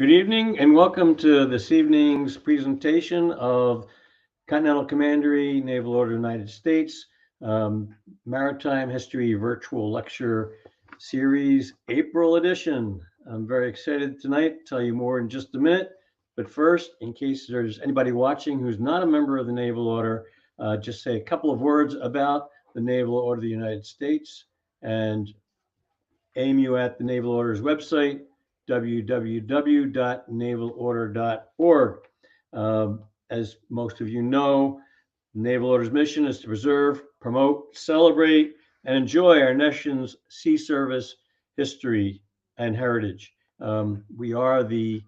Good evening and welcome to this evening's presentation of Continental Commandery, Naval Order of the United States, Maritime History Virtual Lecture Series, April edition. I'm very excited tonight to tell you more in just a minute. But first, in case there's anybody watching who's not a member of the Naval Order, just say a couple of words about the Naval Order of the United States and aim you at the Naval Order's website, www.navalorder.org. As most of you know, the Naval Order's mission is to preserve, promote, celebrate, and enjoy our nation's sea service history and heritage. We are the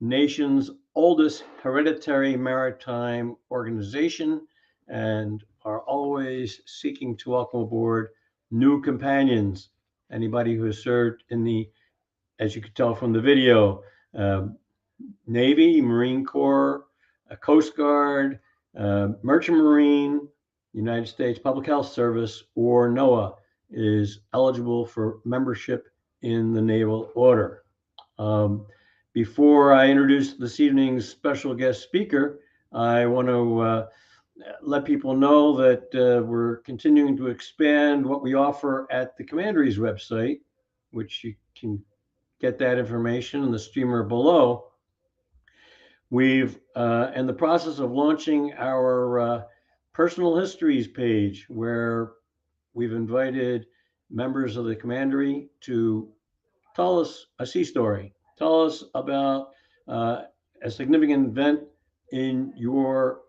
nation's oldest hereditary maritime organization and are always seeking to welcome aboard new companions. Anybody who has served in the, as you could tell from the video, Navy, Marine Corps, Coast Guard, Merchant Marine, United States Public Health Service, or NOAA is eligible for membership in the Naval Order. Before I introduce this evening's special guest speaker, I want to let people know that we're continuing to expand what we offer at the Commandery's website, which you can get that information in the streamer below. We've in the process of launching our personal histories page, where we've invited members of the Commandery to tell us a sea story, tell us about a significant event in your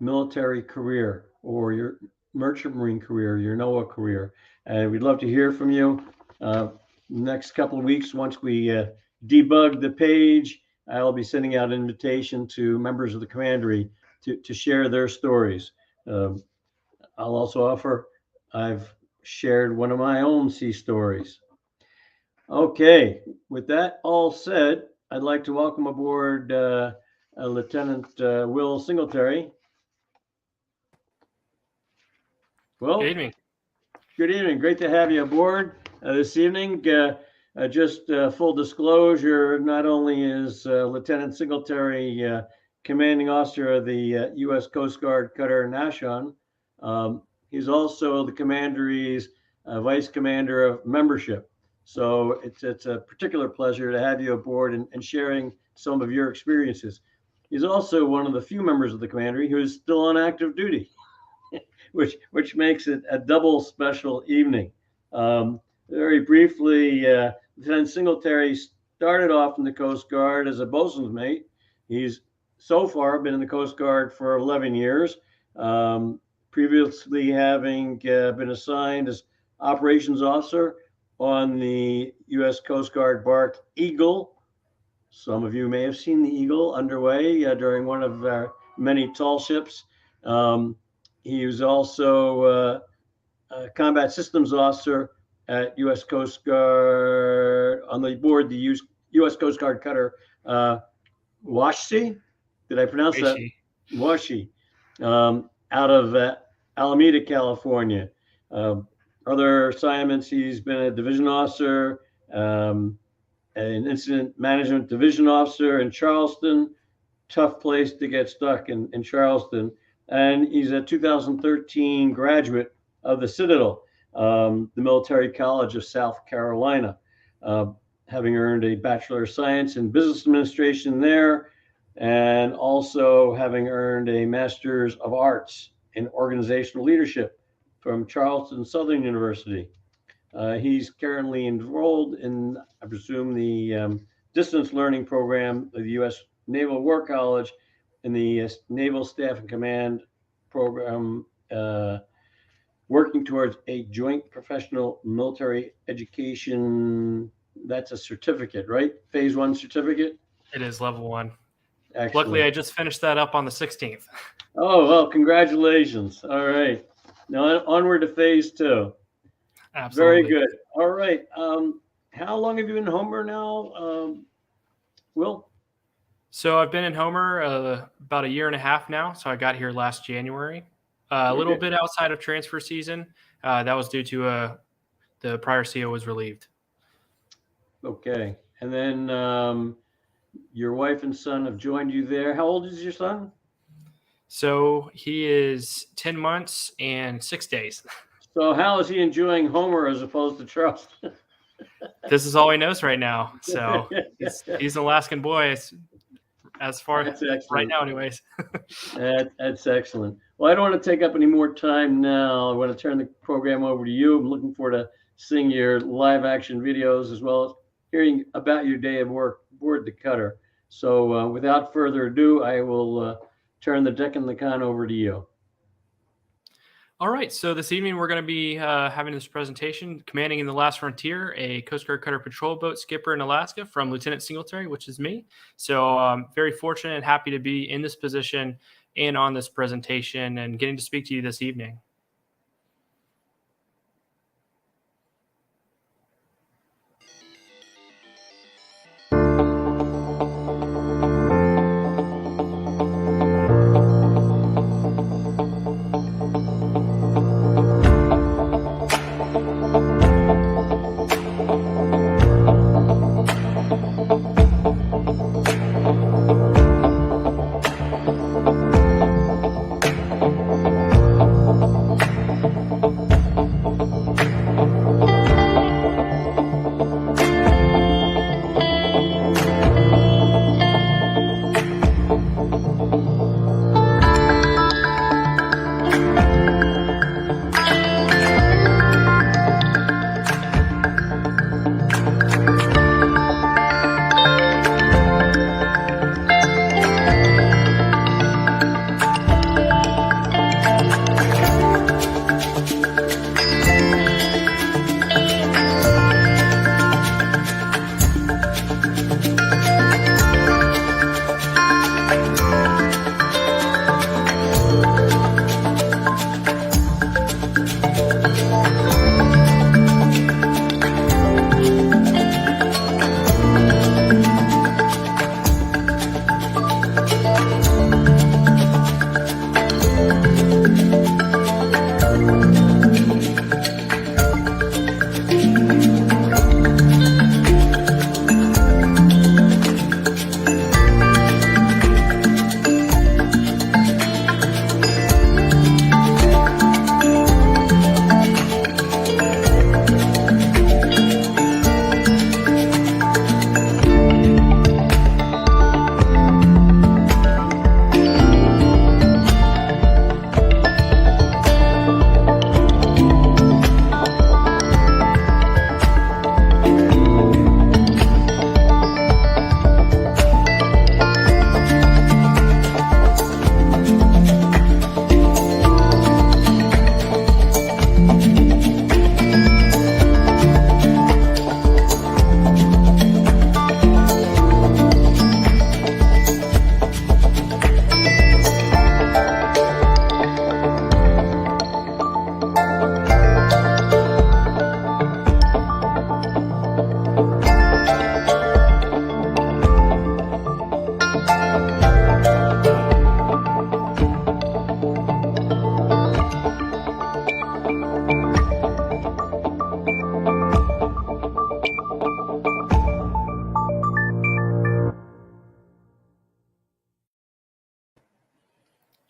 military career or your Merchant Marine career, your NOAA career. And we'd love to hear from you. Next couple of weeks, once we debug the page, I'll be sending out an invitation to members of the Commandery to share their stories. I'll also offer, I've shared one of my own sea stories. Okay, with that all said, I'd like to welcome aboard Lieutenant Will Singletary. Well, good evening. Good evening. Great to have you aboard this evening. Just full disclosure, not only is Lieutenant Singletary commanding officer of the U.S. Coast Guard Cutter NAUSHON, he's also the Commandery's Vice Commander of Membership. So it's a particular pleasure to have you aboard and sharing some of your experiences. He's also one of the few members of the Commandery who is still on active duty, which makes it a double special evening. Very briefly, Lieutenant Singletary started off in the Coast Guard as a bosun's mate. He's so far been in the Coast Guard for 11 years, previously having been assigned as operations officer on the U.S. Coast Guard bark Eagle. Some of you may have seen the Eagle underway during one of our many tall ships. He was also a combat systems officer at U.S. Coast Guard on the board the U.S. Coast Guard cutter Washi. Did I pronounce that? Washi. Out of Alameda, California. Other assignments, he's been a division officer, an incident management division officer in Charleston. Tough place to get stuck in Charleston. And he's a 2013 graduate of the Citadel, the Military College of South Carolina, having earned a Bachelor of Science in Business Administration there, and also having earned a Master's of Arts in Organizational Leadership from Charleston Southern University. He's currently enrolled in, I presume, the distance learning program of the U.S. Naval War College in the Naval Staff and Command program, working towards a joint professional military education. That's a certificate, right? Phase 1 certificate? It is level 1. Excellent. Luckily, I just finished that up on the 16th. Oh, well, congratulations. All right. Now onward to phase 2. Absolutely. Very good. All right. How long have you been in Homer now, Will? So I've been in Homer about a year and a half now. So I got here last January. A little bit outside of transfer season. That was due to the prior CO was relieved. Okay. And then your wife and son have joined you there. How old is your son? So he is 10 months and 6 days. So how is he enjoying Homer as opposed to Charleston? This is all he knows right now. So he's an Alaskan boy as far as right now anyways. That's excellent. Well, I don't want to take up any more time now. I want to turn the program over to you. I'm looking forward to seeing your live action videos as well as hearing about your day of work aboard the cutter. So without further ado, I will turn the deck and the con over to you. All right, so this evening we're going to be having this presentation, Commanding in the Last Frontier, a Coast Guard cutter patrol boat skipper in Alaska from Lieutenant Singletary, which is me. So I'm very fortunate and happy to be in this position and on this presentation and getting to speak to you this evening.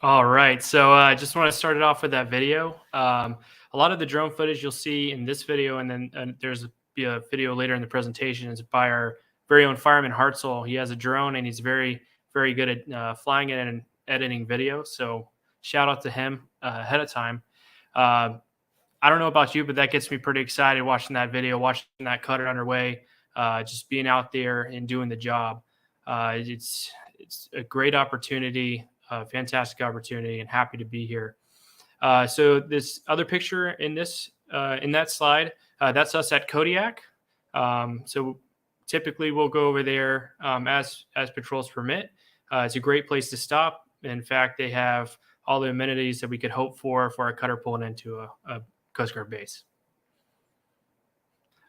All right, so I just want to start it off with that video. A lot of the drone footage you'll see in this video, and then there's be a video later in the presentation, is by our very own fireman Hartzell. He has a drone, and he's very, very good at flying it and editing video. So shout out to him ahead of time. I don't know about you, but that gets me pretty excited watching that video, watching that cutter underway, just being out there and doing the job. It's a great opportunity. Fantastic opportunity, and happy to be here. So this other picture in that slide, that's us at Kodiak. So typically we'll go over there as patrols permit. It's a great place to stop. In fact, they have all the amenities that we could hope for a cutter pulling into a Coast Guard base.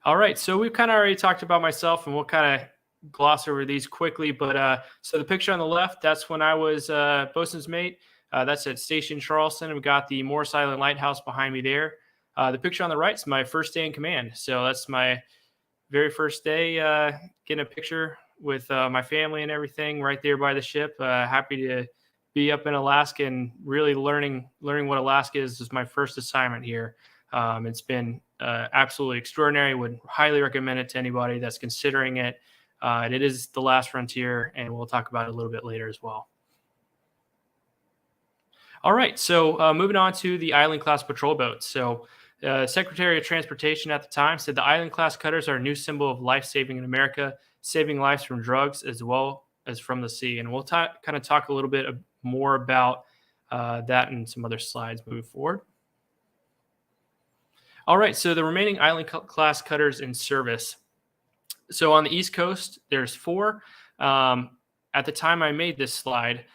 All right, so we've kind of already talked about myself, and we'll kind of gloss over these quickly, but so the picture on the left, that's when I was bosun's mate. That's at Station Charleston. We've got the Morris Island Lighthouse behind me there. The picture on the right is my first day in command. So that's my very first day getting a picture with my family and everything right there by the ship. Happy to be up in Alaska and really learning what Alaska is. This is my first assignment here. It's been absolutely extraordinary. Would highly recommend it to anybody that's considering it. And it is the last frontier, and we'll talk about it a little bit later as well. All right, so moving on to the Island class patrol boats. So Secretary of Transportation at the time said the Island class cutters are a new symbol of life-saving in America, saving lives from drugs as well as from the sea. And we'll kind of talk a little bit more about that in some other slides moving forward. All right, so the remaining Island class cutters in service. So on the East Coast, there's 4. At the time I made this slide,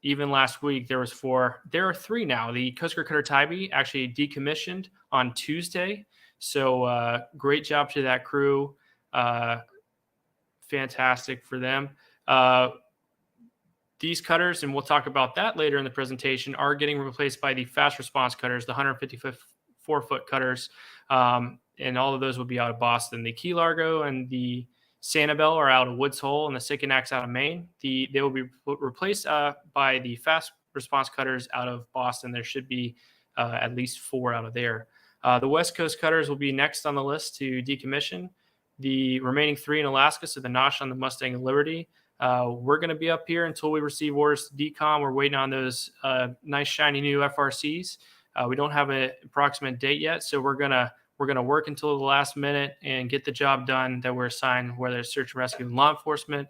even last week, there was 4. There are 3 now. The Coast Guard Cutter Tybee actually decommissioned on Tuesday. So great job to that crew. Fantastic for them. These cutters, and we'll talk about that later in the presentation, are getting replaced by the fast response cutters, the 154-foot cutters. And all of those will be out of Boston. The Key Largo and the Sanibel are out of Woods Hole, and the Sikkanack's out of Maine. They will be replaced by the fast response cutters out of Boston. There should be at least 4 out of there. The West Coast cutters will be next on the list to decommission. The remaining 3 in Alaska, so the NAUSHON, the Mustang, and Liberty, we're going to be up here until we receive orders to decom. We're waiting on those nice, shiny new FRCs. We don't have an approximate date yet, so we're going to work until the last minute and get the job done that we're assigned, whether it's search and rescue and law enforcement,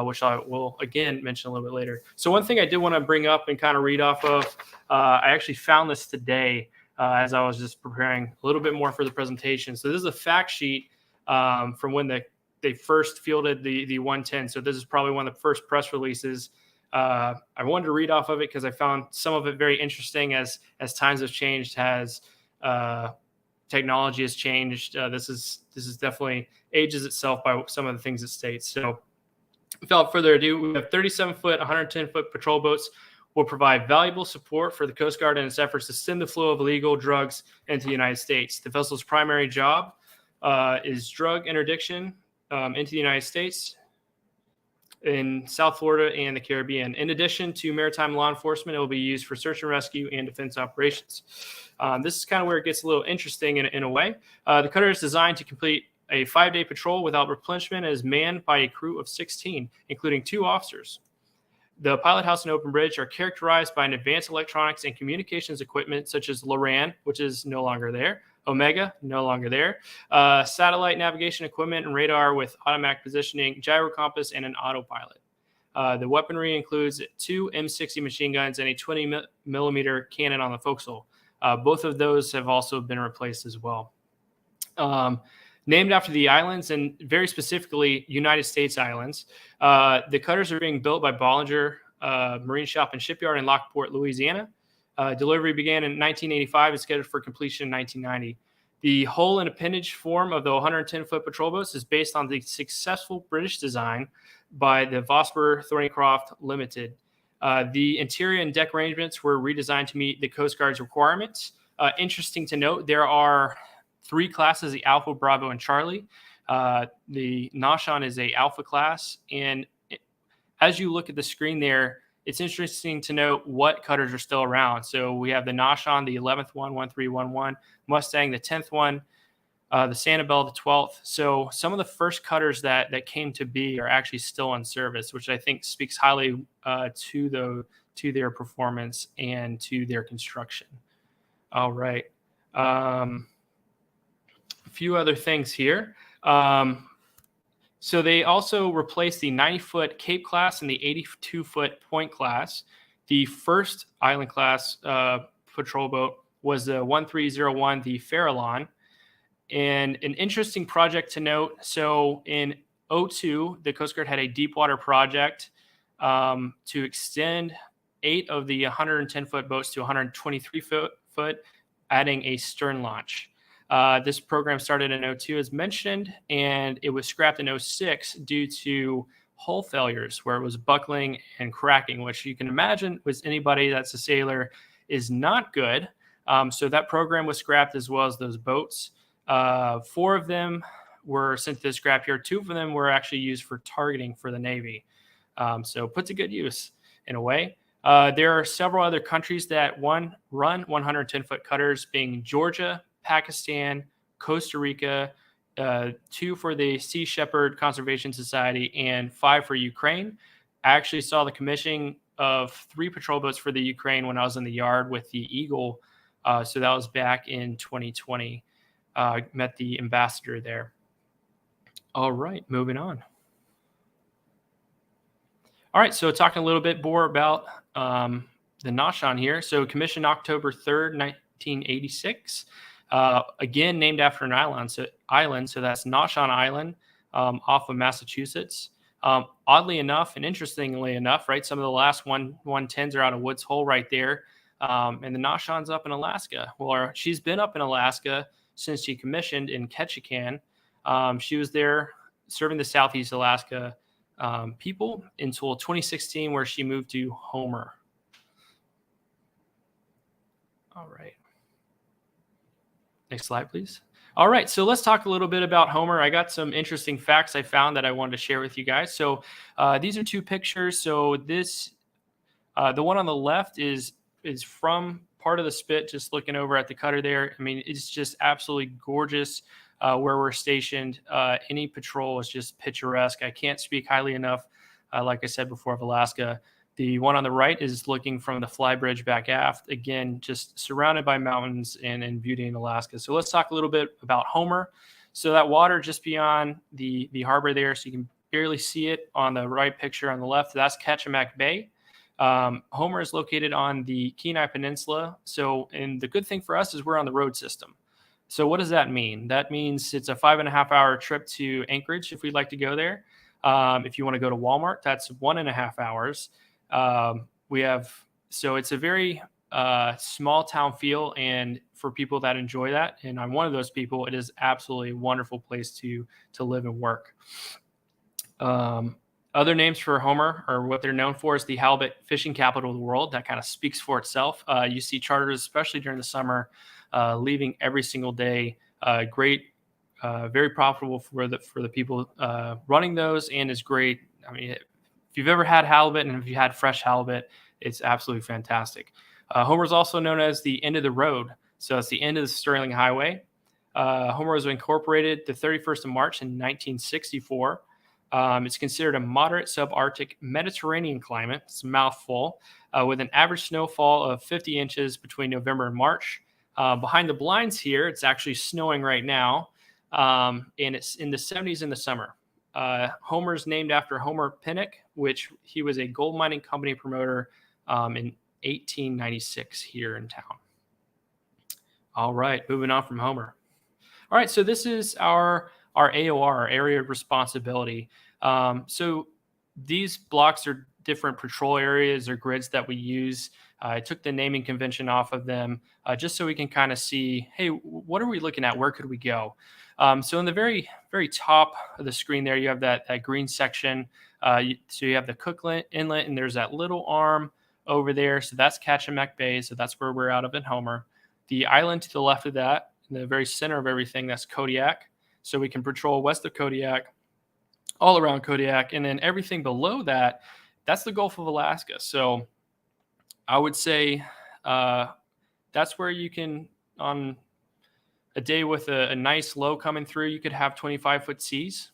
which I will, again, mention a little bit later. So one thing I did want to bring up and kind of read off of, I actually found this today as I was just preparing a little bit more for the presentation. So this is a fact sheet from when they first fielded the 110. So this is probably one of the first press releases. I wanted to read off of it because I found some of it very interesting as times have changed, as technology has changed. This is definitely ages itself by some of the things it states. So without further ado, we have 37-foot, 110-foot patrol boats will provide valuable support for the Coast Guard in its efforts to stem the flow of illegal drugs into the United States. The vessel's primary job is drug interdiction into the United States, in South Florida and the Caribbean. In addition to maritime law enforcement, it will be used for search and rescue and defense operations. This is kind of where it gets a little interesting in a way. The cutter is designed to complete a 5-day patrol without replenishment and is manned by a crew of 16, including 2 officers. The pilot house and open bridge are characterized by an advanced electronics and communications equipment such as LORAN, which is no longer there, Omega, no longer there, satellite navigation equipment and radar with automatic positioning, gyro compass, and an autopilot. The weaponry includes 2 M60 machine guns and a 20-millimeter cannon on the forecastle. Both of those have also been replaced as well. Named after the islands, and very specifically United States islands, the cutters are being built by Bollinger Marine Shop and Shipyard in Lockport, Louisiana. Delivery began in 1985 and scheduled for completion in 1990. The hull and appendage form of the 110-foot patrol boats is based on the successful British design by the Vosper Thornycroft Limited. The interior and deck arrangements were redesigned to meet the Coast Guard's requirements. Interesting to note, there are 3 classes, the Alpha, Bravo, and Charlie. The NAUSHON is a Alpha class, and as you look at the screen there, it's interesting to note what cutters are still around. So we have the NAUSHON, the 11th one, 1311, Mustang, the 10th one, the Sanibel, the 12th. So some of the first cutters that came to be are actually still in service, which I think speaks highly to their performance and to their construction. All right. A few other things here. So they also replaced the 90-foot Cape class and the 82-foot Point class. The first island class patrol boat was the 1301, the Farallon. And an interesting project to note. So in 2002, the Coast Guard had a deep water project to extend 8 of the 110-foot boats to 123-foot, adding a stern launch. This program started in 2002, as mentioned, and it was scrapped in 2006 due to hull failures where it was buckling and cracking, which you can imagine with anybody that's a sailor is not good. So that program was scrapped as well as those boats. 4 of them were sent to the scrapyard. 2 of them were actually used for targeting for the Navy. So put to good use in a way. There are several other countries that run 110-foot cutters, being Georgia, Pakistan, Costa Rica, 2 for the Sea Shepherd Conservation Society, and 5 for Ukraine. I actually saw the commissioning of 3 patrol boats for the Ukraine when I was in the yard with the Eagle. So that was back in 2020. Met the ambassador there. All right, moving on. All right, so talking a little bit more about the NAUSHON here. So commissioned October 3rd, 1986. Again, named after an island. So that's NAUSHON Island off of Massachusetts. Oddly enough and interestingly enough, right, some of the last 110s are out of Woods Hole right there. And the NAUSHON's up in Alaska. Well, she's been up in Alaska since she commissioned in Ketchikan. She was there serving the Southeast Alaska people until 2016, where she moved to Homer. All right. Next slide, please. All right, so let's talk a little bit about Homer. I got some interesting facts I found that I wanted to share with you guys. So these are 2 pictures. So this, the one on the left is from part of the spit, just looking over at the cutter there. I mean, it's just absolutely gorgeous where we're stationed. Any patrol is just picturesque. I can't speak highly enough, like I said before, of Alaska. The one on the right is looking from the flybridge back aft. Again, just surrounded by mountains and beauty in Alaska. So let's talk a little bit about Homer. So that water just beyond the harbor there, so you can barely see it on the right picture on the left. That's Ketchikan Bay. Homer is located on the Kenai Peninsula. So, and the good thing for us is we're on the road system. So what does that mean? That means it's a 5.5-hour trip to Anchorage if we'd like to go there. If you want to go to Walmart, that's 1.5 hours. So it's a very small town feel, and for people that enjoy that, and I'm one of those people, it is absolutely a wonderful place to live and work. Other names for Homer, or what they're known for, is the halibut fishing capital of the world. That kind of speaks for itself. You see charters, especially during the summer, leaving every single day. Great, very profitable for the people running those, and is great. I mean, if you've ever had halibut, and if you had fresh halibut, it's absolutely fantastic. Homer is also known as the end of the road. So it's the end of the Sterling Highway. Homer was incorporated the 31st of March in 1964. It's considered a moderate subarctic Mediterranean climate. It's a mouthful, with an average snowfall of 50 inches between November and March. Behind the blinds here, it's actually snowing right now, and it's in the 70s in the summer. Homer is named after Homer Pinnock, which he was a gold mining company promoter in 1896 here in town. All right, moving on from Homer. All right, so this is our AOR, our area of responsibility. So these blocks are different patrol areas or grids that we use. I took the naming convention off of them just so we can kind of see, hey, what are we looking at? Where could we go? So in the very, very top of the screen there, you have that green section. So you have the Cook Inlet, and there's that little arm over there. So that's Ketchikan Bay. So that's where we're out of in Homer. The island to the left of that, in the very center of everything, that's Kodiak. So we can patrol west of Kodiak, all around Kodiak. And then everything below that, that's the Gulf of Alaska. So I would say that's where you can, on a day with a nice low coming through, you could have 25-foot seas,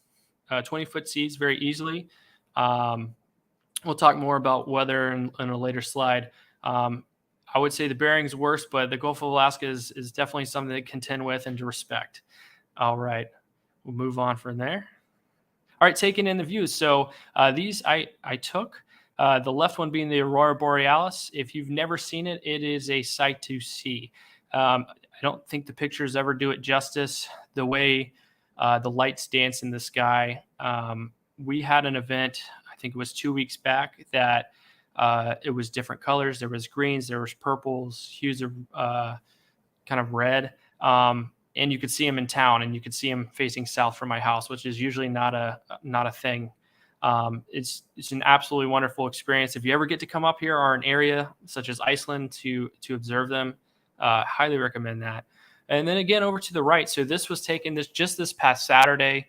20-foot seas very easily. We'll talk more about weather in a later slide. I would say the Bering's worse, but the Gulf of Alaska is definitely something to contend with and to respect. All right, we'll move on from there. All right, taking in the views. So these I took. The left one being the Aurora Borealis. If you've never seen it, it is a sight to see. I don't think the pictures ever do it justice. The way the lights dance in the sky. We had an event, I think it was 2 weeks back, that it was different colors. There was greens, there was purples, hues of kind of red. And you could see them in town, and you could see them facing south from my house, which is usually not a thing. It's an absolutely wonderful experience. If you ever get to come up here or an area such as Iceland to observe them, highly recommend that. And then again, over to the right. So this was taken just this past Saturday.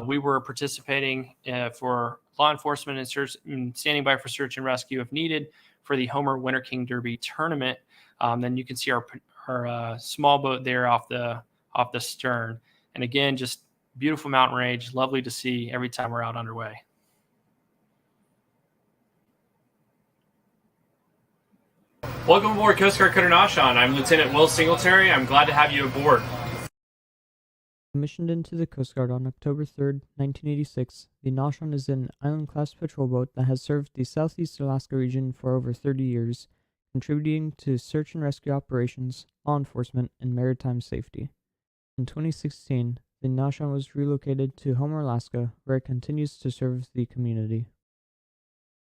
We were participating for law enforcement and standing by for search and rescue if needed for the Homer Winter King Derby tournament. Then you can see our small boat there off the stern. And again, just beautiful mountain range, lovely to see every time we're out underway. Welcome aboard Coast Guard Cutter NAUSHON. I'm Lieutenant Will Singletary. I'm glad to have you aboard. Commissioned into the Coast Guard on October 3, 1986, the NAUSHON is an island-class patrol boat that has served the Southeast Alaska region for over 30 years, contributing to search and rescue operations, law enforcement, and maritime safety. In 2016, the NAUSHON was relocated to Homer, Alaska, where it continues to serve the community.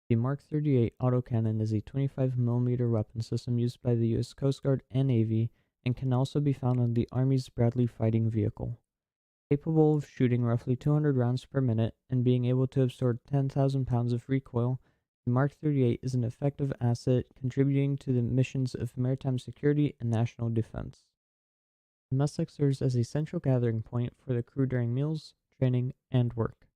The Mark 38 autocannon is a 25mm weapon system used by the U.S. Coast Guard and Navy and can also be found on the Army's Bradley fighting vehicle. Capable of shooting roughly 200 rounds per minute and being able to absorb 10,000 pounds of recoil, the Mark 38 is an effective asset contributing to the missions of maritime security and national defense. The mess deck serves as a central gathering point for the crew during meals, training, and work.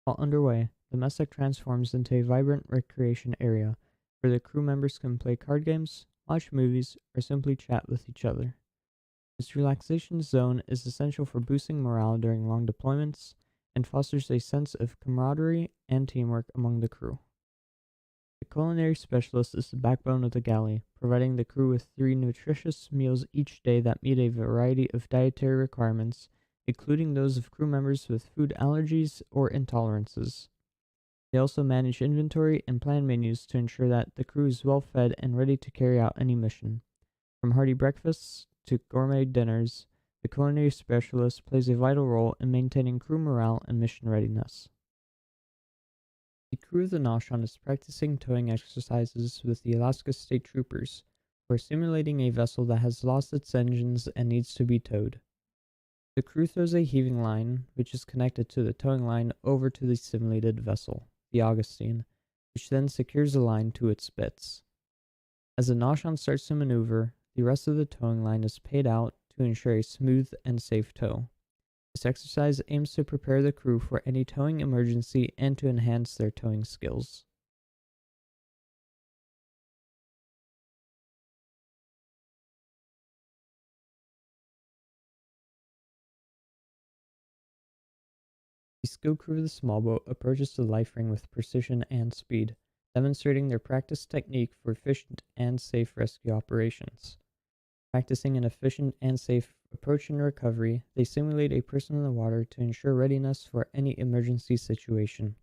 While underway, the mess deck transforms into a vibrant recreation area where the crew members can play card games, watch movies, or simply chat with each other. This relaxation zone is essential for boosting morale during long deployments and fosters a sense of camaraderie and teamwork among the crew. The culinary specialist is the backbone of the galley, providing the crew with 3 nutritious meals each day that meet a variety of dietary requirements, including those of crew members with food allergies or intolerances. They also manage inventory and plan menus to ensure that the crew is well fed and ready to carry out any mission. From hearty breakfasts to gourmet dinners, the culinary specialist plays a vital role in maintaining crew morale and mission readiness. The crew of the NAUSHON is practicing towing exercises with the Alaska State Troopers, who are simulating a vessel that has lost its engines and needs to be towed. The crew throws a heaving line, which is connected to the towing line, over to the simulated vessel, the Augustine, which then secures the line to its bitts. As the NAUSHON starts to maneuver, the rest of the towing line is paid out to ensure a smooth and safe tow. This exercise aims to prepare the crew for any towing emergency and to enhance their towing skills. The skilled crew of the small boat approaches the life ring with precision and speed, demonstrating their practiced technique for efficient and safe rescue operations. Practicing an efficient and safe approach and recovery, they simulate a person in the water to ensure readiness for any emergency situation.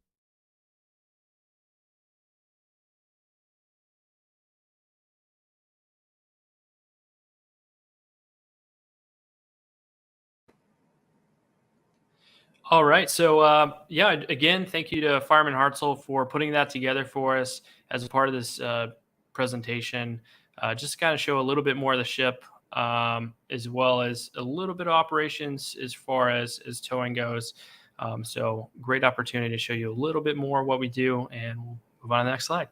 All right. So, again, thank you to Fireman Hartzell for putting that together for us as a part of this presentation. Just to kind of show a little bit more of the ship, as well as a little bit of operations as far as towing goes. So great opportunity to show you a little bit more of what we do, and we'll move on to the next slide.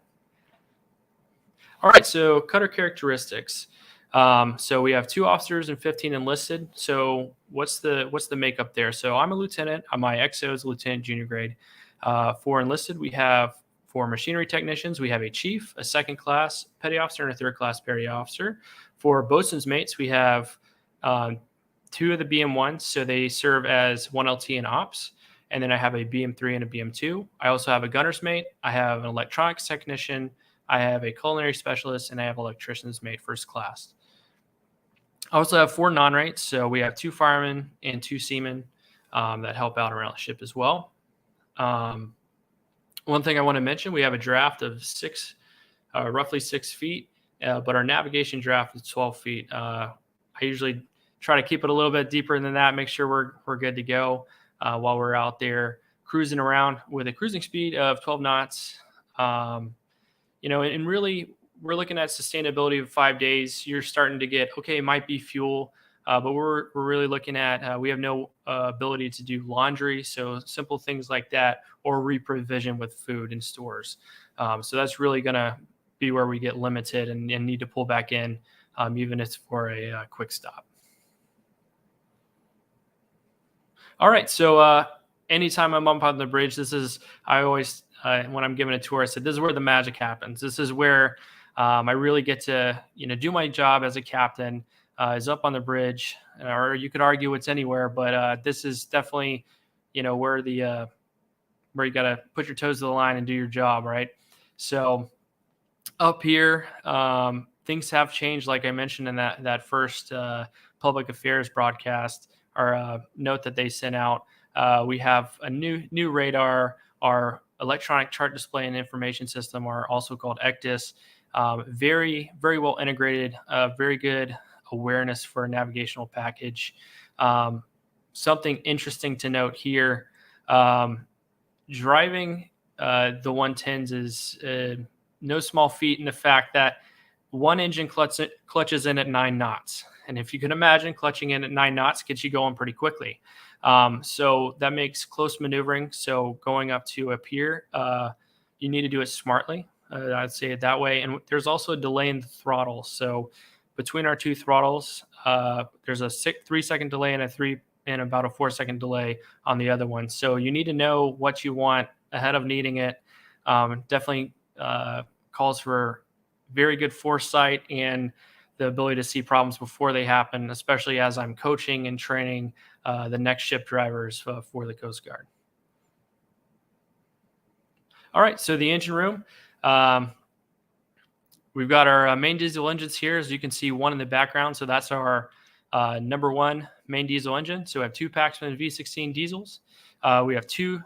All right, so cutter characteristics. So we have 2 officers and 15 enlisted. So what's the makeup there? So I'm a lieutenant. My XO is lieutenant junior grade. For enlisted, we have For machinery technicians, we have a chief, a second class petty officer, and a third class petty officer. For boatswain's mates, we have 2 of the BM1s, so they serve as 1 LT and ops. And then I have a BM3 and a BM2. I also have a gunner's mate. I have an electronics technician. I have a culinary specialist, and I have electrician's mate first class. I also have 4 non-rates. So we have 2 firemen and 2 seamen that help out around the ship as well. One thing I want to mention, we have a draft of roughly 6 feet, but our navigation draft is 12 feet. I usually try to keep it a little bit deeper than that, make sure we're good to go while we're out there cruising around with a cruising speed of 12 knots. And really we're looking at sustainability of 5 days. You're starting to get, okay, it might be fuel, but we're really looking at, we have no ability to do laundry. So simple things like that, or reprovision with food in stores. So that's really going to be where we get limited and need to pull back in, even if it's for a quick stop. All right. So anytime I'm up on the bridge, I always, when I'm giving a tour, I said, this is where the magic happens. This is where I really get to, do my job as a captain, is up on the bridge, or you could argue it's anywhere, but this is definitely, where where you got to put your toes to the line and do your job. Right. So up here, things have changed. Like I mentioned in that first public affairs broadcast, or note that they sent out. We have a new radar. Our electronic chart display and information system are also called ECDIS. Very, very well integrated, very good awareness for a navigational package. Something interesting to note here, driving the 110s is no small feat in the fact that one engine clutches in at 9 knots. And if you can imagine, clutching in at 9 knots gets you going pretty quickly. So that makes close maneuvering. So going up to a pier, you need to do it smartly. I'd say it that way. And there's also a delay in the throttle. So between our 2 throttles, there's a 3-second delay and about a 4-second delay on the other one. So you need to know what you want ahead of needing it. Definitely calls for very good foresight and the ability to see problems before they happen, especially as I'm coaching and training the next ship drivers for the Coast Guard. All right, so the engine room. We've got our main diesel engines here. As you can see, one in the background. So that's our number 1 main diesel engine. So we have 2 Paxman V16 diesels. We have 2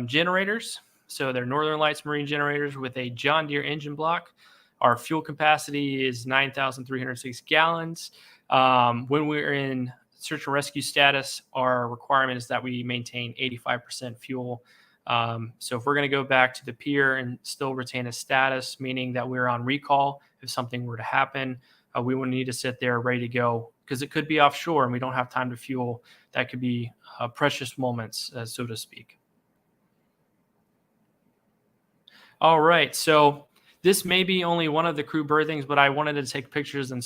generators. So they're Northern Lights Marine generators with a John Deere engine block. Our fuel capacity is 9,306 gallons. When we're in search and rescue status, our requirement is that we maintain 85% fuel. So if we're going to go back to the pier and still retain a status, meaning that we're on recall, if something were to happen, we would need to sit there ready to go, because it could be offshore and we don't have time to fuel. That could be precious moments, so to speak. All right. So this may be only one of the crew berthings, but I wanted to take pictures and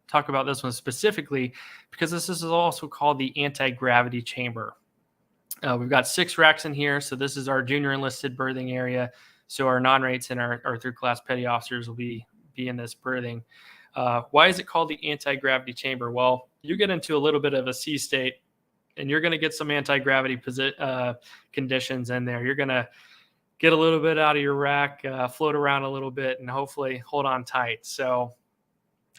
talk about this one specifically because this is also called the anti-gravity chamber. We've got 6 racks in here. So this is our junior enlisted berthing area. So our non-rates and our third class petty officers will be in this berthing. Why is it called the anti-gravity chamber? Well, you get into a little bit of a sea state and you're going to get some anti-gravity conditions in there. You're going to get a little bit out of your rack, float around a little bit, and hopefully hold on tight. So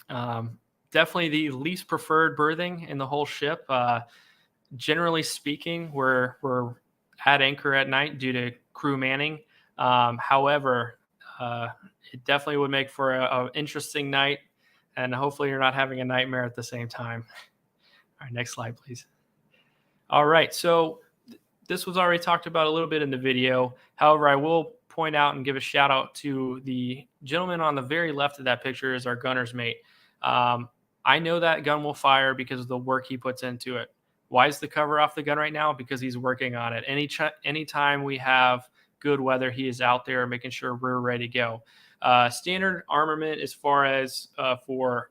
definitely the least preferred berthing in the whole ship. Generally speaking, we're at anchor at night due to crew manning. However, it definitely would make for an interesting night, and hopefully you're not having a nightmare at the same time. All right, next slide, please. All right, so this was already talked about a little bit in the video. However, I will point out and give a shout out to the gentleman on the very left of that picture is our gunner's mate. I know that gun will fire because of the work he puts into it. Why is the cover off the gun right now? Because he's working on it. Anytime we have good weather, he is out there making sure we're ready to go. Standard armament as far as for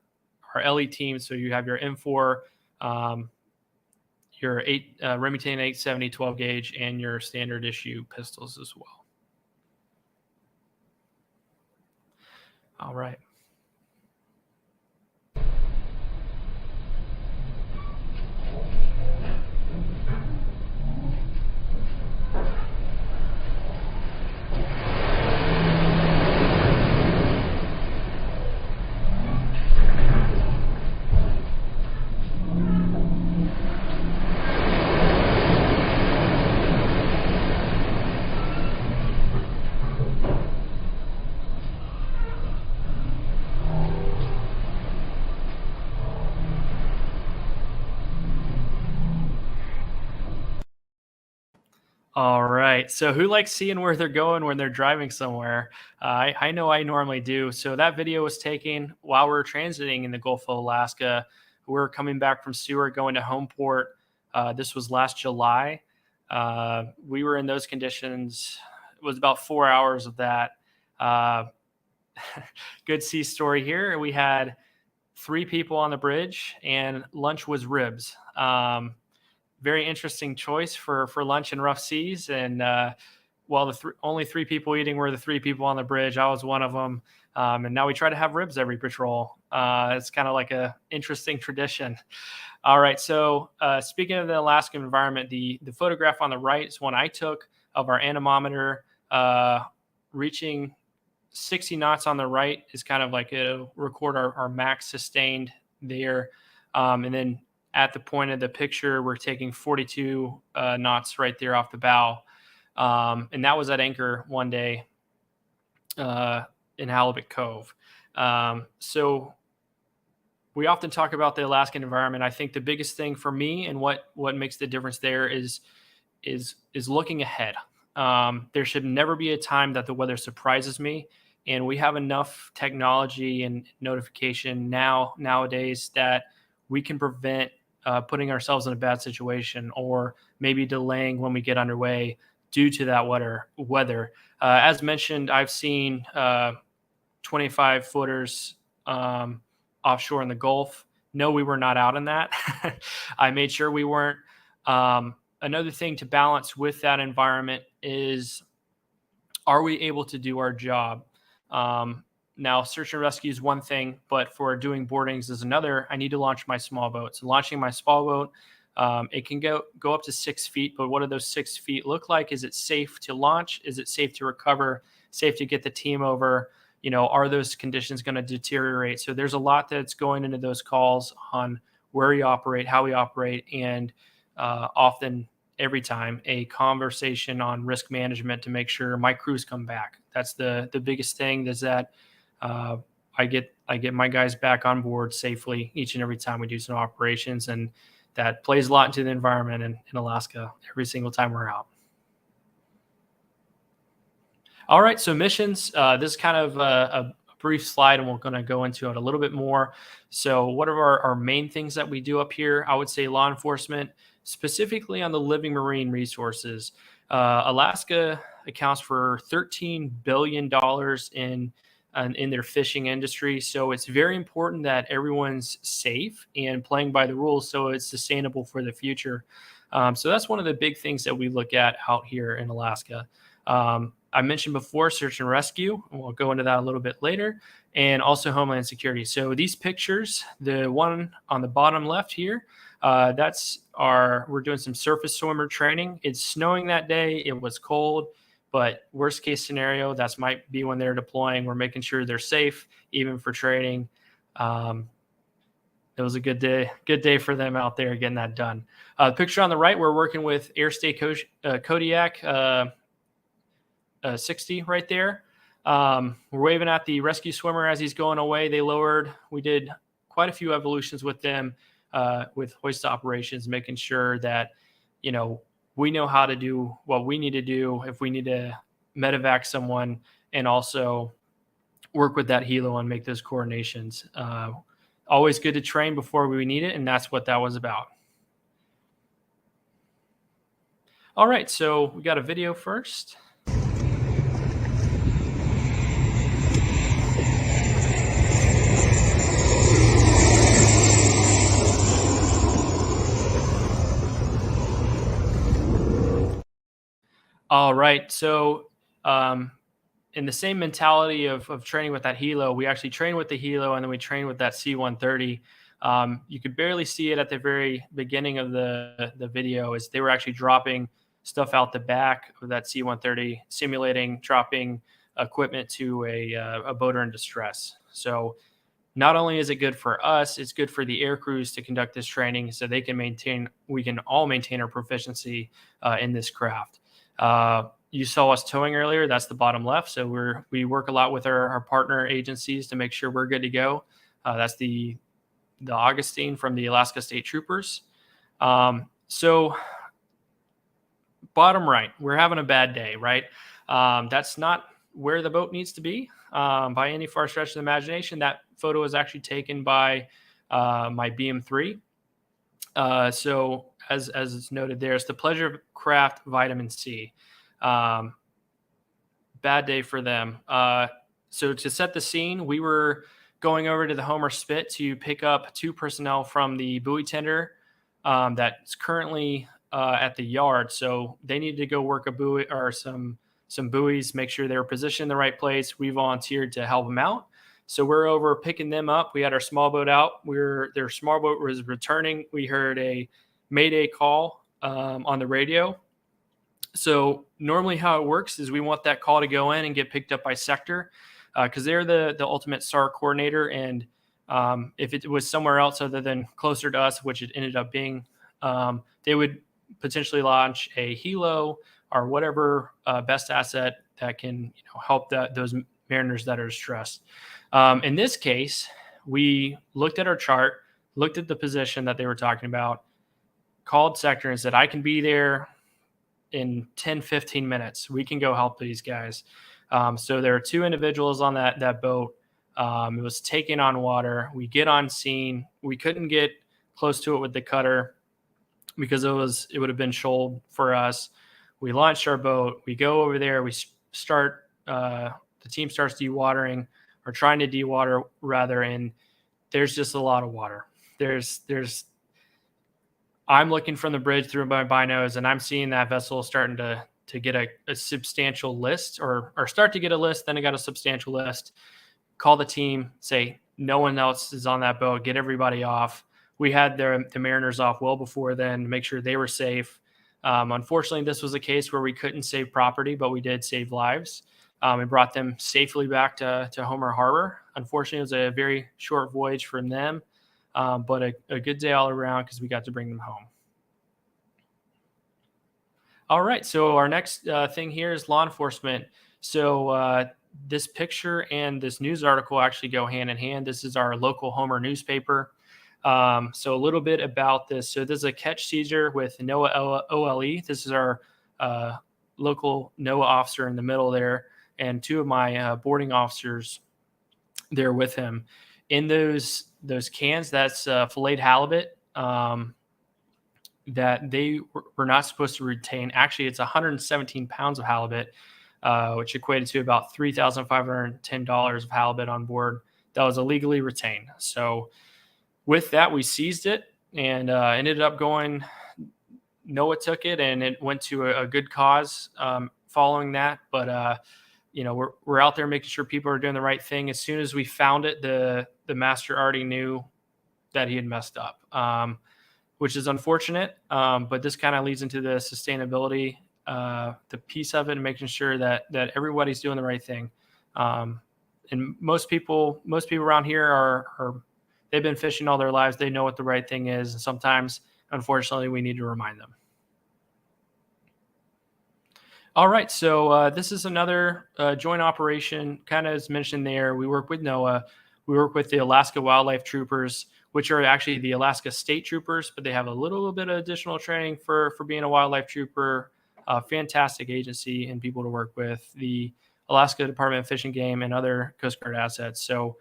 our LE team. So you have your M4, your Remington 870 12 gauge, and your standard issue pistols as well. All right. All right. So who likes seeing where they're going when they're driving somewhere? I know I normally do. So that video was taken while we were transiting in the Gulf of Alaska. We were coming back from Seward, going to Homeport. This was last July. We were in those conditions. It was about 4 hours of that. Good sea story here. We had 3 people on the bridge, and lunch was ribs. Very interesting choice for lunch in rough seas. And while the only 3 people eating were the 3 people on the bridge, I was one of them. And now we try to have ribs every patrol. It's kind of like a interesting tradition. All right. So speaking of the Alaskan environment, the photograph on the right is one I took of our anemometer reaching 60 knots on the right is kind of like it'll record our max sustained there. And then at the point of the picture, we're taking 42 knots right there off the bow. And that was at anchor one day in Halibut Cove. So we often talk about the Alaskan environment. I think the biggest thing for me and what makes the difference there is looking ahead. There should never be a time that the weather surprises me. And we have enough technology and notification nowadays that we can prevent putting ourselves in a bad situation or maybe delaying when we get underway due to that weather. As mentioned, I've seen 25 footers offshore in the Gulf. No, we were not out in that. I made sure we weren't. Another thing to balance with that environment is, are we able to do our job? Now, search and rescue is one thing, but for doing boardings is another. I need to launch my small boat. So launching my small boat, it can go up to 6 feet, but what do those 6 feet look like? Is it safe to launch? Is it safe to recover? Safe to get the team over? Are those conditions going to deteriorate? So there's a lot that's going into those calls on where we operate, how we operate, and often every time a conversation on risk management to make sure my crews come back. That's the biggest thing, is that I get my guys back on board safely each and every time we do some operations, and that plays a lot into the environment in Alaska every single time we're out. All right, so missions. This is kind of a brief slide, and we're going to go into it a little bit more. So what are our main things that we do up here? I would say law enforcement, specifically on the living marine resources. Alaska accounts for $13 billion in their fishing industry. So it's very important that everyone's safe and playing by the rules so it's sustainable for the future. So that's one of the big things that we look at out here in Alaska. I mentioned before search and rescue, and we'll go into that a little bit later, and also Homeland Security. So these pictures, the one on the bottom left here, we're doing some surface swimmer training. It's snowing that day. It was cold. But worst case scenario, that might be when they're deploying. We're making sure they're safe, even for training. It was a good day for them out there getting that done. The picture on the right, we're working with Air State Kodiak 60 right there. We're waving at the rescue swimmer as he's going away. They lowered. We did quite a few evolutions with them with hoist operations, making sure that, we know how to do what we need to do if we need to medevac someone, and also work with that helo and make those coordinations. Always good to train before we need it, and that's what that was about. All right, so we got a video first. All right, so in the same mentality of training with that helo, we actually train with the helo, and then we train with that C-130. You could barely see it at the very beginning of the video, as they were actually dropping stuff out the back of that C-130, simulating dropping equipment to a boater in distress. So not only is it good for us, it's good for the air crews to conduct this training so we can all maintain our proficiency in this craft. You saw us towing earlier. That's the bottom left. So we work a lot with our partner agencies to make sure we're good to go. That's the Augustine from the Alaska State Troopers. So bottom right, we're having a bad day, right? That's not where the boat needs to be by any far stretch of the imagination. That photo was actually taken by my BM3. So as it's noted there, it's the Pleasure Craft Vitamin C. Bad day for them. So to set the scene, we were going over to the Homer Spit to pick up 2 personnel from the buoy tender that's currently at the yard. So they needed to go work a buoy or some buoys, make sure they were positioned in the right place. We volunteered to help them out. So we're over picking them up. We had our small boat out. Their small boat was returning. We heard a Mayday call on the radio. So normally how it works is we want that call to go in and get picked up by sector because they're the ultimate SAR coordinator. And if it was somewhere else other than closer to us, which it ended up being, they would potentially launch a helo or whatever best asset that can help those mariners that are stressed. In this case, we looked at our chart, looked at the position that they were talking about, called sector and said, I can be there in 10, 15 minutes. We can go help these guys. So there are 2 individuals on that boat. It was taking on water. We get on scene. We couldn't get close to it with the cutter because it would have been shoal for us. We launched our boat. We go over there. We start, the team starts dewatering, or trying to dewater rather, and there's just a lot of water. I'm looking from the bridge through my binos, and I'm seeing that vessel starting to get a substantial list, or start to get a list, then it got a substantial list. Call the team, say no one else is on that boat, get everybody off. We had the mariners off well before then to make sure they were safe. Unfortunately, this was a case where we couldn't save property, but we did save lives. And brought them safely back to Homer Harbor. Unfortunately, it was a very short voyage from them, but a good day all around because we got to bring them home. All right, so our next thing here is law enforcement. So this picture and this news article actually go hand in hand. This is our local Homer newspaper. So a little bit about this. So this is a catch seizure with NOAA OLE. This is our local NOAA officer in the middle there, and 2 of my boarding officers there with him. In those cans, that's filleted halibut that they were not supposed to retain. Actually, it's 117 pounds of halibut, which equated to about $3,510 of halibut on board that was illegally retained. So with that, we seized it and ended up going. NOAA took it, and it went to a good cause following that. But we're out there making sure people are doing the right thing. As soon as we found it, the master already knew that he had messed up, which is unfortunate. But this kind of leads into the sustainability, the piece of it, and making sure that everybody's doing the right thing. And most people around here are they've been fishing all their lives. They know what the right thing is. And sometimes, unfortunately, we need to remind them. All right, so this is another joint operation, kind of as mentioned there. We work with NOAA. We work with the Alaska Wildlife Troopers, which are actually the Alaska State Troopers, but they have a little bit of additional training for being a wildlife trooper. Fantastic agency and people to work with. The Alaska Department of Fish and Game and other Coast Guard assets. So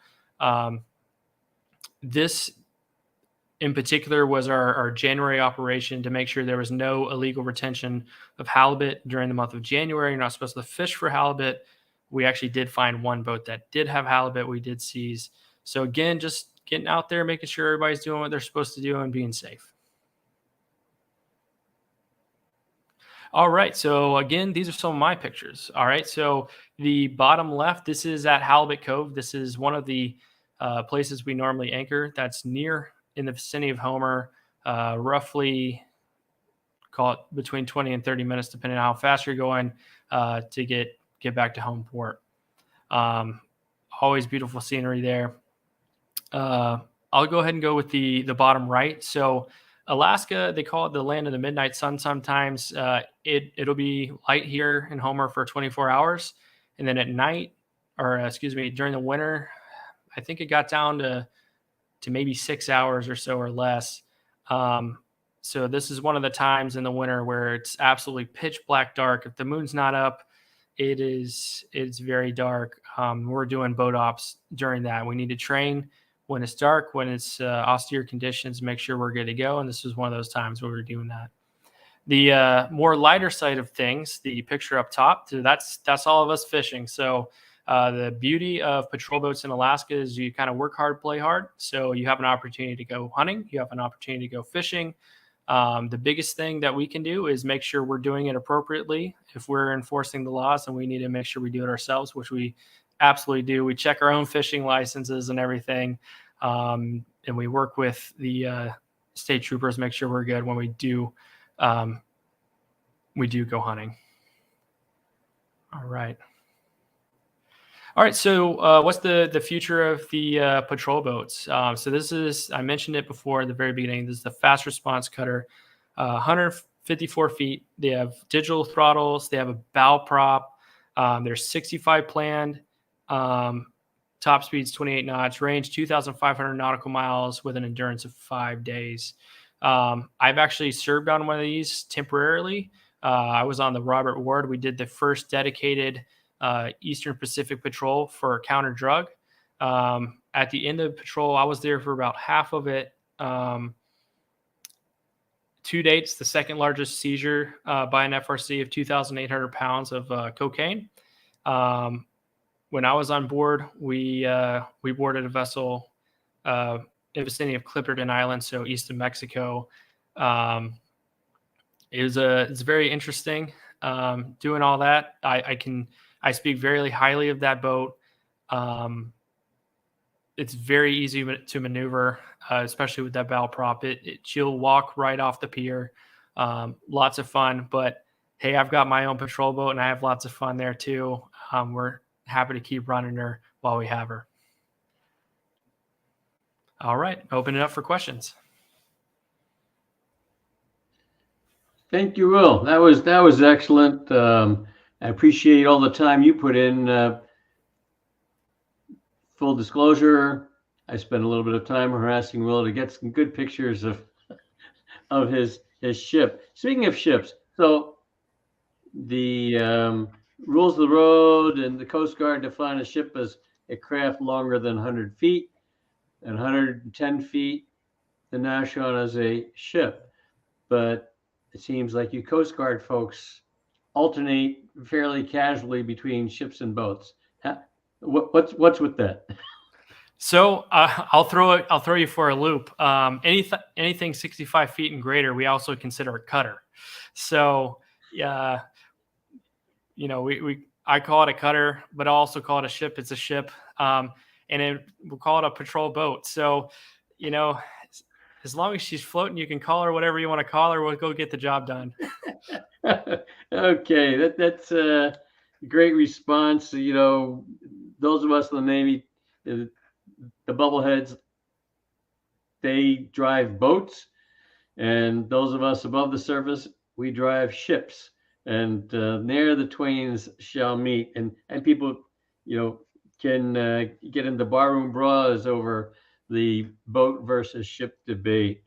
this in particular was our January operation to make sure there was no illegal retention of halibut during the month of January. You're not supposed to fish for halibut. We actually did find 1 boat that did have halibut. We did seize. So again, just getting out there, making sure everybody's doing what they're supposed to do and being safe. All right. So again, these are some of my pictures. All right. So the bottom left, this is at Halibut Cove. This is one of the places we normally anchor. That's near in the vicinity of Homer, roughly call it between 20 and 30 minutes, depending on how fast you're going to get back to home port. Always beautiful scenery there. I'll go ahead and go with the bottom right. So Alaska, they call it the land of the midnight sun sometimes. It'll be light here in Homer for 24 hours. And then at night, or excuse me, during the winter, I think it got down to maybe 6 hours or so or less. So this is one of the times in the winter where it's absolutely pitch black dark. If the moon's not up, it's very dark. We're doing boat ops during that. We need to train when it's dark, when it's austere conditions, make sure we're good to go. And this is one of those times where we're doing that. The more lighter side of things, the picture up top, that's all of us fishing. So the beauty of patrol boats in Alaska is you kind of work hard, play hard. So you have an opportunity to go hunting. You have an opportunity to go fishing. The biggest thing that we can do is make sure we're doing it appropriately. If we're enforcing the laws, and we need to make sure we do it ourselves, which we absolutely do. We check our own fishing licenses and everything. And we work with the state troopers, make sure we're good when we do go hunting. All right. So what's the future of the patrol boats? So this is, I mentioned it before at the very beginning, this is the fast response cutter, 154 feet. They have digital throttles. They have a bow prop. There's 65 planned. Top speeds 28 knots, range 2,500 nautical miles with an endurance of 5 days. I've actually served on one of these temporarily. I was on the Robert Ward. We did the first dedicated Eastern Pacific patrol for counter drug. At the end of the patrol, I was there for about half of it. 2 dates, the second largest seizure by an FRC of 2,800 pounds of cocaine. When I was on board, we boarded a vessel in the vicinity of Clipperton Island, so east of Mexico. It's very interesting doing all that. I speak very highly of that boat. It's very easy to maneuver, especially with that bow prop. She'll walk right off the pier. Lots of fun, but hey, I've got my own patrol boat and I have lots of fun there too. We're happy to keep running her while we have her. All right, open it up for questions. Thank you, Will. That was excellent. I appreciate all the time you put in. Full disclosure, I spent a little bit of time harassing Will to get some good pictures of his ship. Speaking of ships, so the rules of the road and the Coast Guard define a ship as a craft longer than 100 feet, and 110 feet, the NAUSHON as a ship. But it seems like you Coast Guard folks alternate fairly casually between ships and boats. What's with that? So I'll throw you for a loop. Anything 65 feet and greater, we also consider a cutter. So I call it a cutter, but I also call it a ship. It's a ship, and we'll call it a patrol boat. So, as long as she's floating, you can call her whatever you want to call her. We'll go get the job done. Okay, that's a great response. Those of us in the Navy, the bubbleheads, they drive boats, and those of us above the surface, we drive ships. And there the twains shall meet, and people, can get into barroom bras over the boat versus ship debate.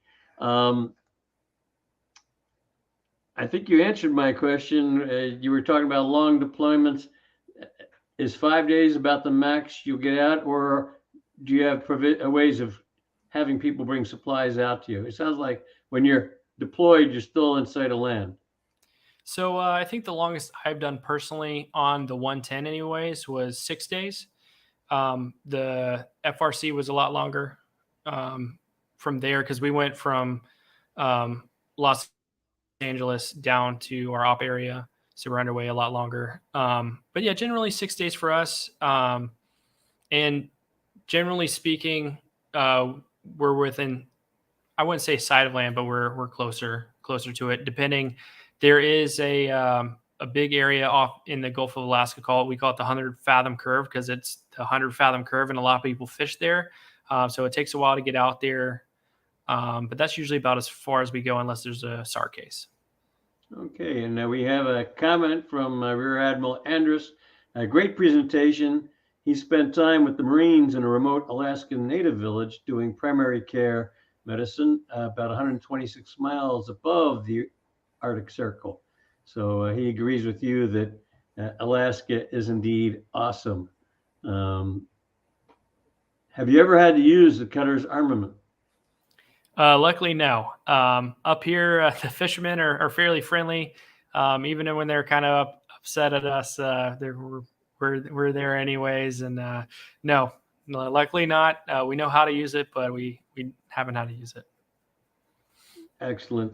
I think you answered my question. You were talking about long deployments. Is 5 days about the max you'll get out, or do you have ways of having people bring supplies out to you? It sounds like when you're deployed, you're still in sight of land. So I think the longest I've done personally on the 110 anyways was 6 days. The FRC was a lot longer from there because we went from Los Angeles down to our op area. So we're underway a lot longer. But yeah, generally 6 days for us. And generally speaking, we're within, I wouldn't say sight of land, but we're closer to it. Depending, there is a big area off in the Gulf of Alaska we call it the 100 fathom curve, because it's the 100 fathom curve, and a lot of people fish there. So it takes a while to get out there, but that's usually about as far as we go, unless there's a SAR case. Okay, and now we have a comment from Rear Admiral Andrus. A great presentation. He spent time with the Marines in a remote Alaskan native village doing primary care medicine, about 126 miles above the Arctic Circle. So he agrees with you that Alaska is indeed awesome. Have you ever had to use the cutter's armament? Luckily, no. Up here, the fishermen are fairly friendly. Even when they're kind of upset at us, we're there anyways. And no, luckily not. We know how to use it, but we haven't had to use it. Excellent.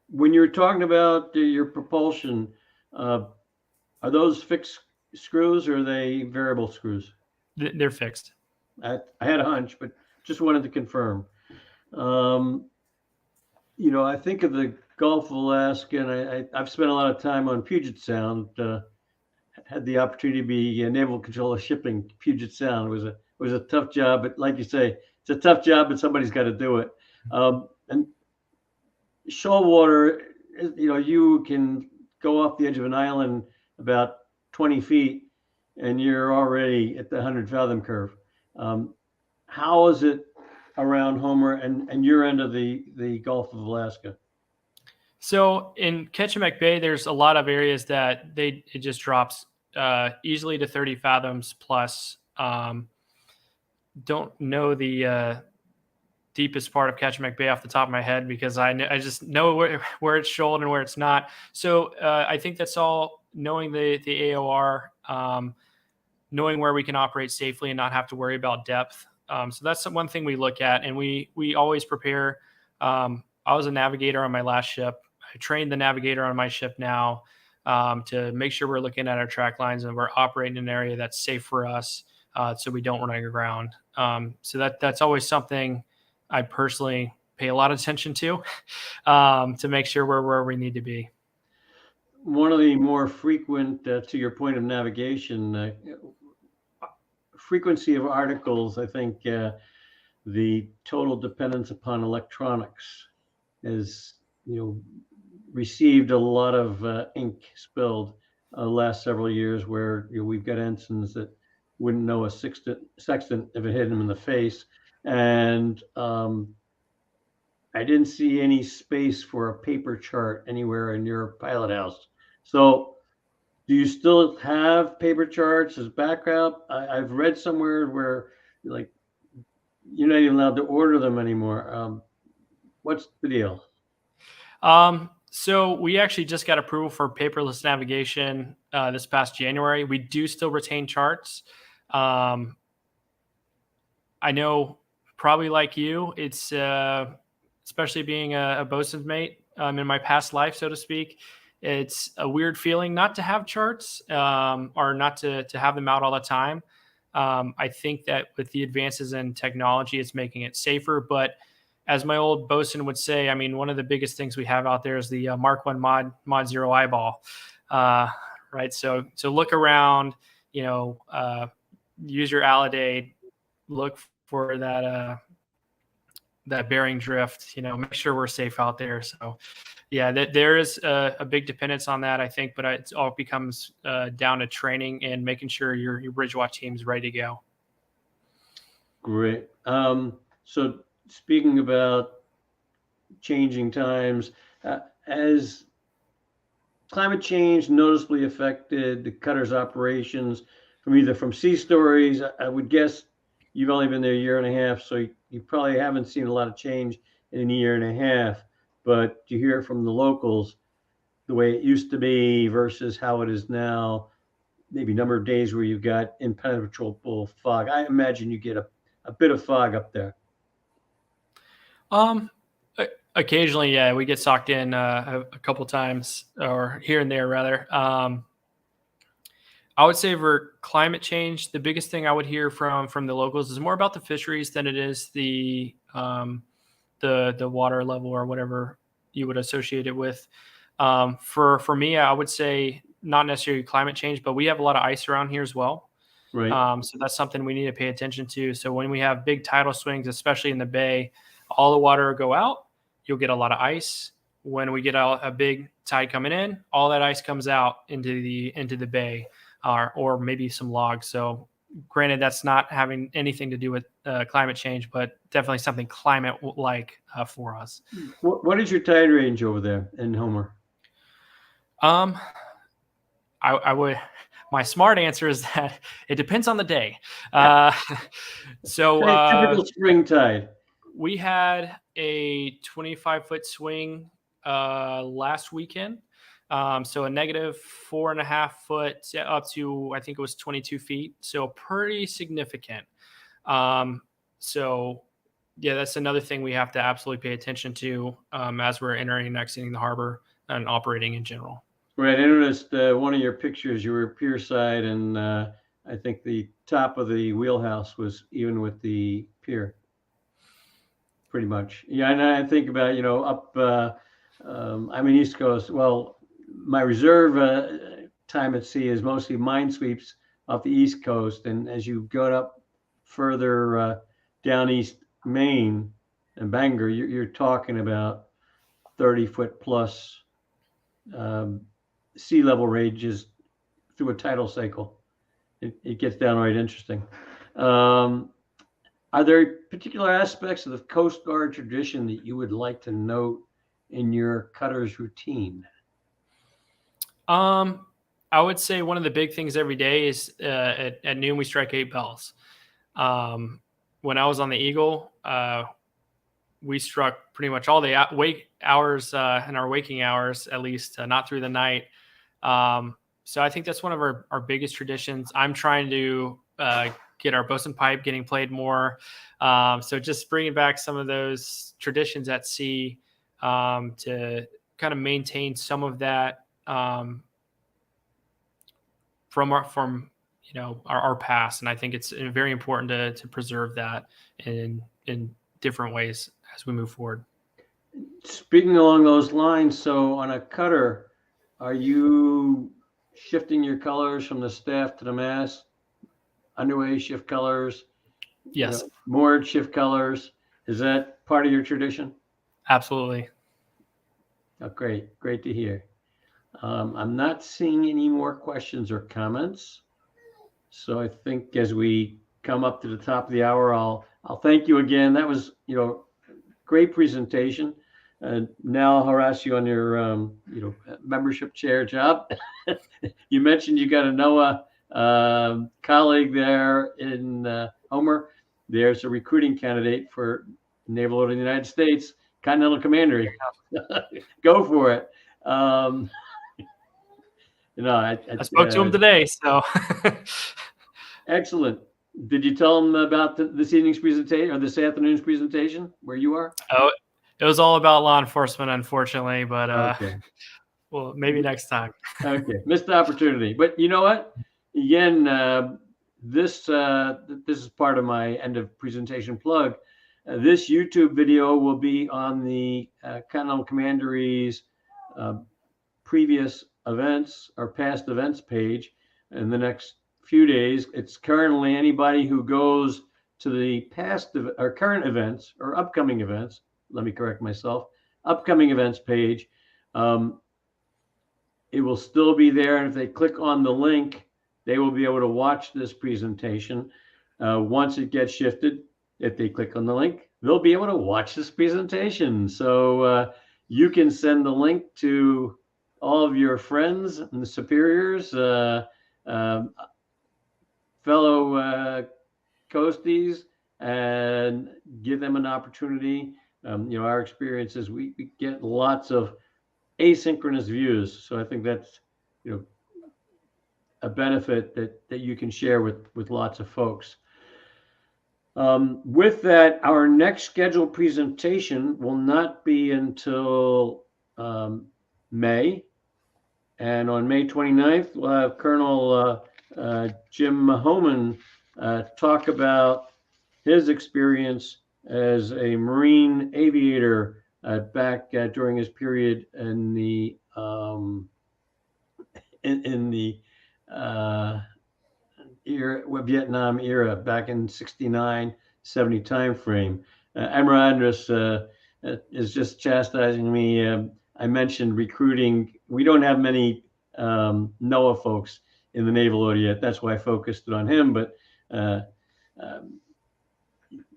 When you're talking about your propulsion, are those fixed screws or are they variable screws? They're fixed. I had a hunch, but just wanted to confirm. I think of the Gulf of Alaska, and I've spent a lot of time on Puget Sound. Had the opportunity to be a naval controller shipping Puget Sound. It was a tough job, but like you say, it's a tough job, but somebody's got to do it. And shoal water, you can go off the edge of an island about 20 feet, and you're already at the 100 fathom curve. How is it around Homer and your end of the Gulf of Alaska? So in Ketchimek Bay, there's a lot of areas that it just drops easily to 30 fathoms plus. Don't know the deepest part of Ketchimek Bay off the top of my head, because I just know where it's shoaled and where it's not. So I think that's all knowing the AOR, knowing where we can operate safely and not have to worry about depth. So that's one thing we look at, and we always prepare. I was a navigator on my last ship. I trained the navigator on my ship now to make sure we're looking at our track lines and we're operating in an area that's safe for us, so we don't run aground. So that's always something I personally pay a lot of attention to make sure we're where we need to be. One of the more frequent, to your point of navigation, frequency of articles, I think the total dependence upon electronics has, received a lot of ink spilled the last several years, where we've got ensigns that wouldn't know a sextant if it hit them in the face. And I didn't see any space for a paper chart anywhere in your pilot house. So do you still have paper charts as backup? I've read somewhere where you're not even allowed to order them anymore. What's the deal? So we actually just got approval for paperless navigation this past January. We do still retain charts. I know, probably like you, it's especially being a bosun's mate in my past life, so to speak. It's a weird feeling not to have charts or not to have them out all the time. I think that with the advances in technology, it's making it safer. But as my old bosun would say, I mean, one of the biggest things we have out there is the Mark 1 Mod 0 eyeball, right? So look around, use your Alidade, look for that bearing drift, make sure we're safe out there. So yeah, there is a big dependence on that, I think, but it all becomes down to training and making sure your bridge watch team is ready to go. Great. So speaking about changing times, has climate change noticeably affected the cutter's operations from sea stories? I would guess you've only been there a year and a half, so you probably haven't seen a lot of change in a year and a half, but you hear from the locals the way it used to be versus how it is now, maybe number of days where you've got impenetrable fog. I imagine you get a bit of fog up there. Occasionally, yeah, we get socked in a couple times, or here and there rather. I would say for climate change, the biggest thing I would hear from the locals is more about the fisheries than it is the water level or whatever you would associate it with. For me, I would say not necessarily climate change, but we have a lot of ice around here as well. Right. So that's something we need to pay attention to. So when we have big tidal swings, especially in the bay, all the water will go out. You'll get a lot of ice. When we get a big tide coming in, all that ice comes out into the bay, or maybe some logs. So granted, that's not having anything to do with climate change, but definitely something climate-like for us. What is your tide range over there in Homer? I would. My smart answer is that it depends on the day. Typical spring tide. We had a 25-foot swing last weekend. So a negative 4.5 foot up to, I think it was 22 feet. So pretty significant. So yeah, that's another thing we have to absolutely pay attention to as we're entering and exiting the harbor and operating in general. Right. I noticed one of your pictures, you were pier side, and I think the top of the wheelhouse was even with the pier. Pretty much. Yeah. And I think about, up, I'm in East Coast. Well, my reserve time at sea is mostly mine sweeps off the East Coast. And as you go up further down East Maine and Bangor, you're talking about 30-foot plus sea level ranges through a tidal cycle. It gets downright interesting. Are there particular aspects of the Coast Guard tradition that you would like to note in your cutter's routine? I would say one of the big things every day is at noon we strike 8 bells. When I was on the Eagle, we struck pretty much all the wake hours in our waking hours, at least not through the night. So I think that's one of our biggest traditions. I'm trying to get our bosun pipe getting played more. So just bringing back some of those traditions at sea to kind of maintain some of that from our past. And I think it's very important to preserve that in different ways as we move forward. Speaking along those lines, so on a cutter, are you shifting your colors from the staff to the mast? Underway shift colors? Yes. Moored shift colors? Is that part of your tradition? Absolutely. Oh, great. Great to hear. I'm not seeing any more questions or comments. So I think as we come up to the top of the hour, I'll thank you again. That was, great presentation. Now I'll harass you on your, membership chair job. You mentioned you got a NOAA colleague there in Homer. There's a recruiting candidate for Naval Order of the United States, Continental Commandery. Go for it. I spoke to him today, so. Excellent. Did you tell him about this evening's presentation or this afternoon's presentation where you are? Oh, it was all about law enforcement, unfortunately, but okay. Well, maybe next time. Okay, missed the opportunity. But you know what? Again, this is part of my end of presentation plug. This YouTube video will be on the Continental Commandery's previous events or past events page in the next few days. It's currently anybody who goes to the past or current events or upcoming events. Let me correct myself. Upcoming events page. It will still be there, and if they click on the link, they will be able to watch this presentation. Once it gets shifted, if they click on the link, they'll be able to watch this presentation. So you can send the link to all of your friends and the superiors, fellow coasties, and give them an opportunity. Our experience is we get lots of asynchronous views. So I think that's, a benefit that you can share with lots of folks. With that, our next scheduled presentation will not be until May. And on May 29th, we'll have Colonel Jim Mahoman talk about his experience as a Marine aviator back during his period in the Vietnam era, back in 69, 70 timeframe. Admiral Andrus is just chastising me. I mentioned recruiting. We don't have many NOAA folks in the naval order yet. That's why I focused it on him. But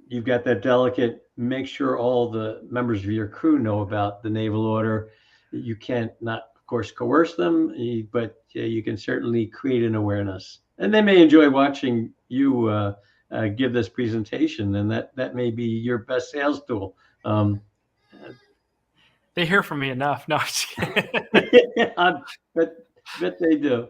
you've got that delicate, make sure all the members of your crew know about the naval order. You can't not, of course, coerce them, but you can certainly create an awareness. And they may enjoy watching you give this presentation, and that may be your best sales tool. They hear from me enough. No, I'm just kidding. I bet they do.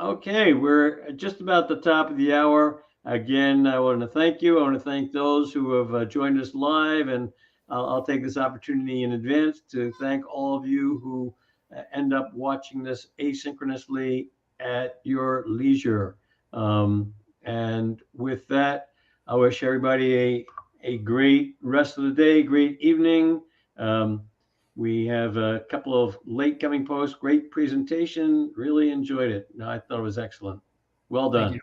Okay, we're just about the top of the hour. Again, I want to thank you. I want to thank those who have joined us live, and I'll take this opportunity in advance to thank all of you who end up watching this asynchronously at your leisure. And with that, I wish everybody a great rest of the day, great evening. We have a couple of late coming posts, great presentation, really enjoyed it. No, I thought it was excellent. Well done. Thank you.